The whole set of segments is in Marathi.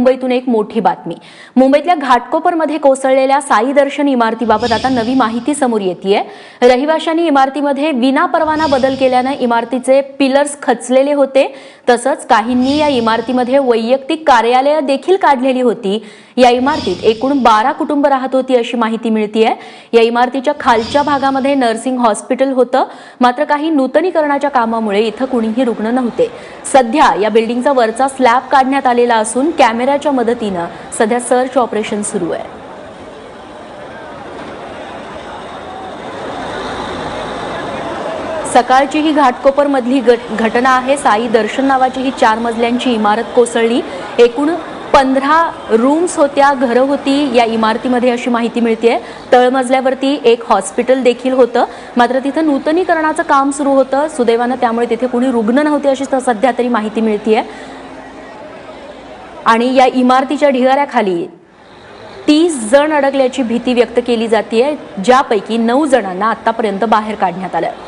मुंबईतून एक मोठी बातमी। मुंबईतल्या घाटकोपरमध्ये कोसळलेल्या साई दर्शन इमारतीबाबत आता नवी माहिती समोर येतेय। रहिवाशांनी इमारतीमध्ये विनापरवाना बदल केल्याने इमारतीचे पिलर्स खचलेले होते। तसंच काहींनी या इमारतीमध्ये वैयक्तिक कार्यालय देखील काढलेली होती। या इमारतीत एकूण 12 कुटुंब राहत होती अशी माहिती मिळतेय। या इमारतीच्या खालच्या भागामध्ये नर्सिंग हॉस्पिटल होतं, मात्र काही नूतनीकरणाच्या कामामुळे इथं कुणीही रुग्ण नव्हते। सध्या या बिल्डिंगचा वरचा स्लॅब काढण्यात आलेला असून कॅमेऱ्याच्या मदतीने सध्या सर्च ऑपरेशन सुरू आहे। सकाळची ही घाटकोपर मधली घटना आहे। साई दर्शन नावाची ही 4 मजल्यांची इमारत कोसळली। एकूण 15 रूम्स होत्या, घरं होती या इमारतीमध्ये अशी माहिती मिळतेय। तळमजल्यावरती एक हॉस्पिटल देखील होतं, मात्र तिथं नूतनीकरणाचं काम सुरू होतं। सुदैवाने त्यामुळे तिथे कोणी रुग्ण नव्हते अशी सध्या तरी माहिती मिळतेय। आणि या इमारतीच्या ढिगाऱ्याखाली 30 जण अडकल्याची भीती व्यक्त केली जातेय, ज्यापैकी 9 जणांना आतापर्यंत बाहेर काढण्यात आलं।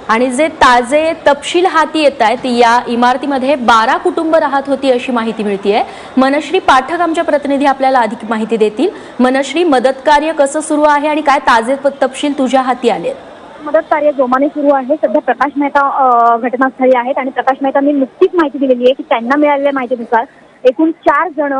आणि जे ताजे तपशील हाती येत आहेत, या इमारतीमध्ये 12 कुटुंब राहत होती अशी माहिती मिळतेय। मनश्री पाठक आमच्या प्रतिनिधी आपल्याला अधिक माहिती देतील। मनश्री, मदत कार्य कसं सुरू आहे आणि काय ताजे तपशील तुझ्या हाती आले? मदत कार्य जोमाने सुरू आहे। सध्या प्रकाश मेहता घटनास्थळी आहेत आणि प्रकाश मेहतांनी नुकतीच माहिती दिलेली आहे की त्यांना मिळालेल्या माहितीनुसार एकूण 4 जण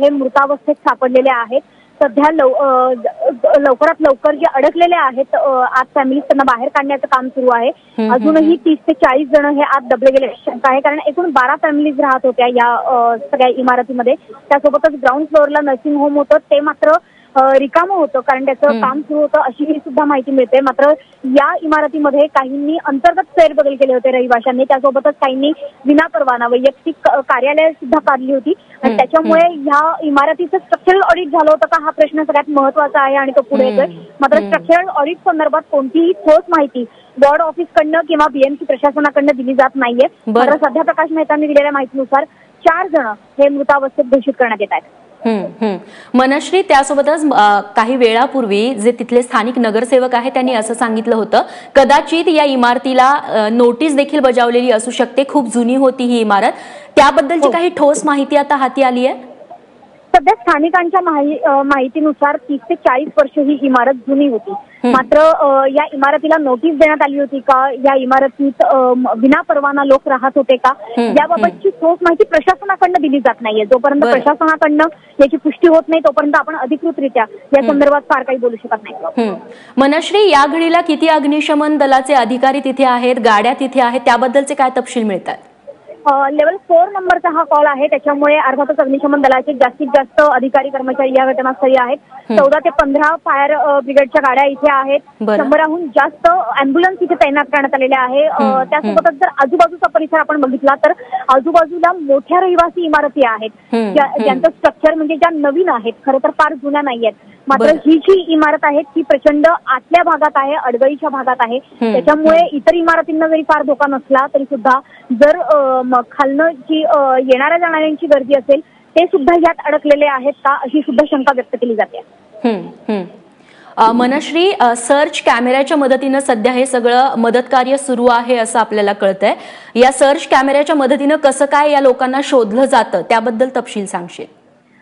हे मृतावस्थेत सापडलेले आहेत। सध्या लवकरात लवकर जे अडकलेले आहेत आत फॅमिलीज त्यांना बाहेर काढण्याचं काम सुरू आहे। अजूनही 30 ते 40 जण हे आत दबले गेले शंका आहे, कारण एकूण 12 फॅमिलीज राहत होत्या या सगळ्या इमारतीमध्ये। त्यासोबतच ग्राउंड फ्लोअरला नर्सिंग होम होतं, ते मात्र रिकामं होतं कारण त्याचं काम सुरू होतं अशी सुद्धा माहिती मिळते। मात्र या इमारतीमध्ये काहींनी अंतर्गत फेरबदल केले होते रहिवाशांनी, त्यासोबतच काहींनी विनापरवाना वैयक्तिक कार्यालय सुद्धा काढली होती आणि त्याच्यामुळे या इमारतीचं स्ट्रक्चरल ऑडिट झालं होतं का हा प्रश्न सगळ्यात महत्वाचा आहे आणि तो पुढे येतोय। मात्र स्ट्रक्चरल ऑडिट संदर्भात कोणतीही ठोस माहिती बोर्ड ऑफिसकडनं किंवा बीएमसी प्रशासनाकडनं दिली जात नाहीये। मात्र सध्या प्रकाश मेहतांनी दिलेल्या माहितीनुसार 4 जण हे मृतावस्थेत घोषित करण्यात येत आहेत। मनश्री, त्यासोबतच काही वेळापूर्वी जे तिथले स्थानिक नगरसेवक आहेत त्यांनी असं सांगितलं होतं कदाचित या इमारतीला नोटीस देखील बजावलेली असू शकते, खूप जुनी होती ही इमारत, त्याबद्दलची काही ठोस माहिती आता हाती आली आहे? सध्या स्थानिकांच्या माहितीनुसार 30 ते 40 वर्ष ही इमारत जुनी होती। मात्र या इमारतीला नोटीस देण्यात आली होती का, या इमारतीत विनापरवाना लोक राहत होते का, याबाबतची ठोस माहिती प्रशासनाकडनं दिली जात नाहीये। जोपर्यंत प्रशासनाकडनं याची पुष्टी होत नाही तोपर्यंत आपण अधिकृतरित्या या संदर्भात फार काही बोलू शकत नाही। मनश्री, या घडीला किती अग्निशमन दलाचे अधिकारी तिथे आहेत, गाड्या तिथे आहेत, त्याबद्दलचे काय तपशील मिळतात? लेवल 4 नंबरचा हा कॉल आहे, त्याच्यामुळे अर्थातच अग्निशमन दलाचे जास्तीत जास्त अधिकारी कर्मचारी या घटनास्थळी आहेत। 14 ते 15 फायर ब्रिगेडच्या गाड्या इथे आहेत, 100हून जास्त अँब्युलन्स इथे तैनात करण्यात आलेले आहे। त्यासोबतच जर आजूबाजूचा परिसर आपण बघितला तर आजूबाजूला मोठ्या रहिवासी इमारती आहेत ज्यांचं स्ट्रक्चर म्हणजे ज्या नवीन आहेत, खरं तर फार जुन्या नाहीयेत। मात्र ही जी इमारत आहे ती प्रचंड आतल्या भागात आहे, अडगळीच्या भागात आहे, त्याच्यामुळे इतर इमारतींना जरी फार धोका नसला तरी सुद्धा जर खालनं जी येणाऱ्या जाणाऱ्यांची गर्दी असेल ते सुद्धा यात अडकलेले आहेत का अशी सुद्धा शंका व्यक्त केली जाते। मनश्री, सर्च कॅमेऱ्याच्या मदतीने सध्या हे सगळं मदत कार्य सुरू आहे असं आपल्याला कळतंय। या सर्च कॅमेऱ्याच्या मदतीने कसं काय या लोकांना शोधलं जातं त्याबद्दल तपशील सांगशील?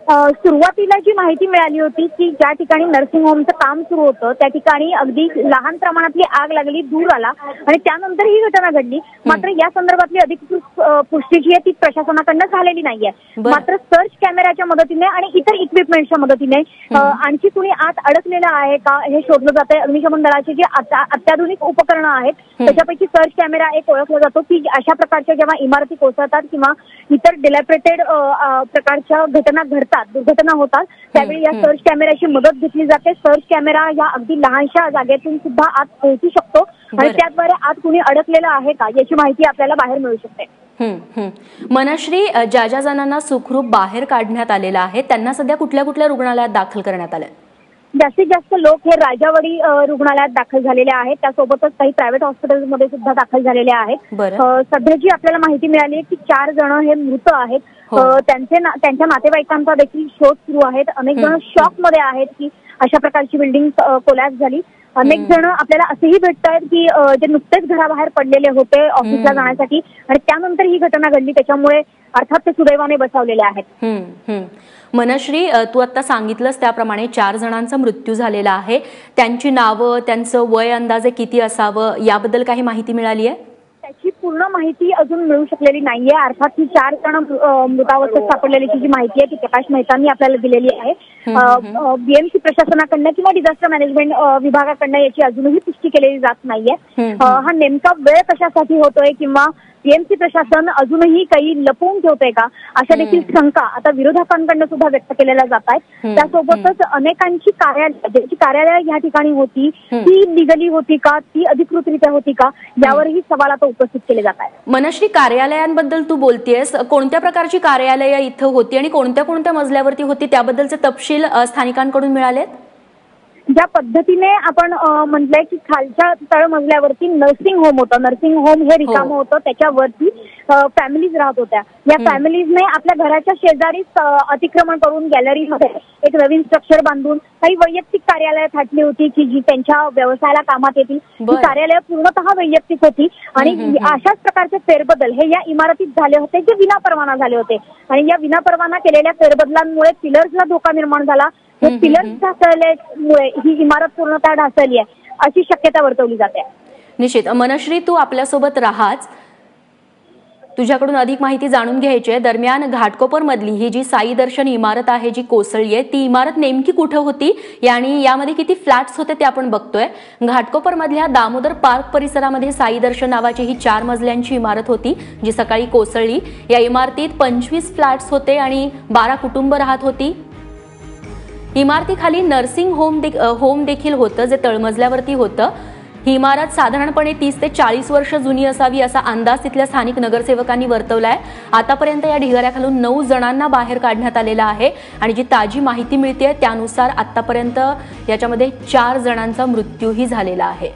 सुरुवातीला जी माहिती मिळाली होती की ज्या ठिकाणी नर्सिंग होमचं काम सुरू होतं त्या ठिकाणी अगदी लहान प्रमाणातली आग लागली, धूर आला आणि त्यानंतर ही घटना घडली। मात्र या संदर्भातली अधिकृत पुष्टी जी आहे ती प्रशासनाकडनं झालेली नाहीये। मात्र सर्च कॅमेऱ्याच्या मदतीने आणि इतर इक्विपमेंटच्या मदतीने आणखी कुणी आत अडकलेलं आहे का हे शोधलं जात आहे। अग्निशमन दलाचे जे अत्याधुनिक उपकरणं आहेत त्याच्यापैकी सर्च कॅमेरा एक ओळखला जातो की अशा प्रकारच्या जेव्हा इमारती कोसळतात किंवा इतर डिलॅपरेटेड प्रकारच्या घटना घडतात, दुर्घटना होतात, त्यावेळी या सर्च कॅमेऱ्याची मदत घेतली जाते। सर्च कॅमेरा या अगदी लहानशा जागेतून सुद्धा आत पोहोचू शकतो आणि त्याद्वारे आत कुणी अडकलेलं आहे का याची माहिती आपल्याला बाहेर मिळू शकते। मनश्री, ज्या ज्या जणांना सुखरूप बाहेर काढण्यात आलेलं आहे त्यांना सध्या कुठल्या कुठल्या रुग्णालयात दाखल करण्यात आलं? जास्तीत जास्त लोक हे राजावाडी रुग्णालयात दाखल झालेले आहेत, त्यासोबतच काही प्रायव्हेट हॉस्पिटलमध्ये सुद्धा दाखल झालेले आहेत। सध्या जी आपल्याला माहिती मिळाली आहे की 4 जण हे मृत आहेत, त्यांच्या नातेवाईकांचा देखील शोध सुरू आहे। अनेक जण शॉक मध्ये आहेत की अशा प्रकारची बिल्डिंग कोलॅप्स झाली। अनेक जण आपल्याला असेही भेटतायत की जे नुकतेच घराबाहेर पडलेले होते ऑफिसला जाण्यासाठी आणि त्यानंतर ही घटना घडली, त्याच्यामुळे अर्थात ते सुदैवाने बचावलेले आहेत. मनश्री, तू आता सांगितलंस त्याप्रमाणे 4 जणांचा मृत्यू झालेला आहे. त्यांची नावं, त्यांचं वय अंदाजे किती असावं याबद्दल काही माहिती मिळाली आहे? त्याची पूर्ण माहिती अजून मिळू शकलेली नाहीये. अर्थात ही 4 जण मृतावस्थेत सापडलेल्याची जी माहिती आहे ती प्रकाश मेहतांनी आपल्याला दिलेली आहे. बीएमसी प्रशासनाकडनं किंवा डिझास्टर मॅनेजमेंट विभागाकडनं याची अजूनही पुष्टी केलेली जात नाहीये. हा नेमका वेळ कशासाठी होतोय किंवा बीएमसी प्रशासन अजूनही काही लपवून ठेवतंय का, अशा देखील शंका आता विरोधकांकडनं सुद्धा व्यक्त केलेल्या जात आहेत. त्यासोबतच अनेकांची ज्यांची कार्यालय या ठिकाणी होती ती लिगली होती का, ती अधिकृतरित्या होती का, यावरही सवाल आता उपस्थित केले जात आहेत. मनश्री, कार्यालयांबद्दल तू बोलतेयस, कोणत्या प्रकारची कार्यालय इथं होती आणि कोणत्या कोणत्या मजल्यावरती होती त्याबद्दलचे तपशील स्थानिकांकडून मिळालेत? ज्या पद्धतीने आपण म्हटलंय की खालच्या तळमजल्यावरती नर्सिंग होम होतं, नर्सिंग होम हे रिकामं होतं, त्याच्यावरती फॅमिलीज राहत होत्या. या फॅमिलीजने आपल्या घराच्या शेजारीच अतिक्रमण करून गॅलरीमध्ये एक नवीन स्ट्रक्चर बांधून काही वैयक्तिक कार्यालय थाटली होती की जी त्यांच्या व्यवसायाला कामात येतील. ही कार्यालय पूर्णतः वैयक्तिक होती आणि अशाच प्रकारचे फेरबदल हे या इमारतीत झाले होते जे विनापरवाना झाले होते आणि या विनापरवाना केलेल्या फेरबदलांमुळे पिलर्सला धोका निर्माण झाला. पिलर्स ढासळल्यामुळे ही इमारत पूर्णतः ढासळली आहे अशी शक्यता वर्तवली जाते. निश्चित. मनश्री, तू आपल्यासोबत राहाच, तुझ्याकडून अधिक माहिती जाणून घ्यायची आहे. दरम्यान घाटकोपर मधली ही जी साई दर्शन इमारत आहे जी कोसळली आहे ती इमारत नेमकी कुठे होती आणि यामध्ये किती फ्लॅट्स होते ते आपण बघतोय. घाटकोपर मधल्या दामोदर पार्क परिसरामध्ये साई दर्शन नावाची ही 4 मजल्यांची इमारत होती जी सकाळी कोसळली. या इमारतीत 25 फ्लॅट्स होते आणि 12 कुटुंब राहत होती. इमारतीखाली नर्सिंग होम देखील होतं जे तळमजल्यावरती होतं. ही इमारत साधारणपणे 30 ते 40 वर्ष जुनी असावी असा अंदाज तिथल्या स्थानिक नगरसेवकांनी वर्तवलाय. आतापर्यंत या ढिगाऱ्याखालून 9 जणांना बाहेर काढण्यात आलेलं आहे आणि जी ताजी माहिती मिळते त्यानुसार आतापर्यंत याच्यामध्ये 4 जणांचा मृत्यूही झालेला आहे.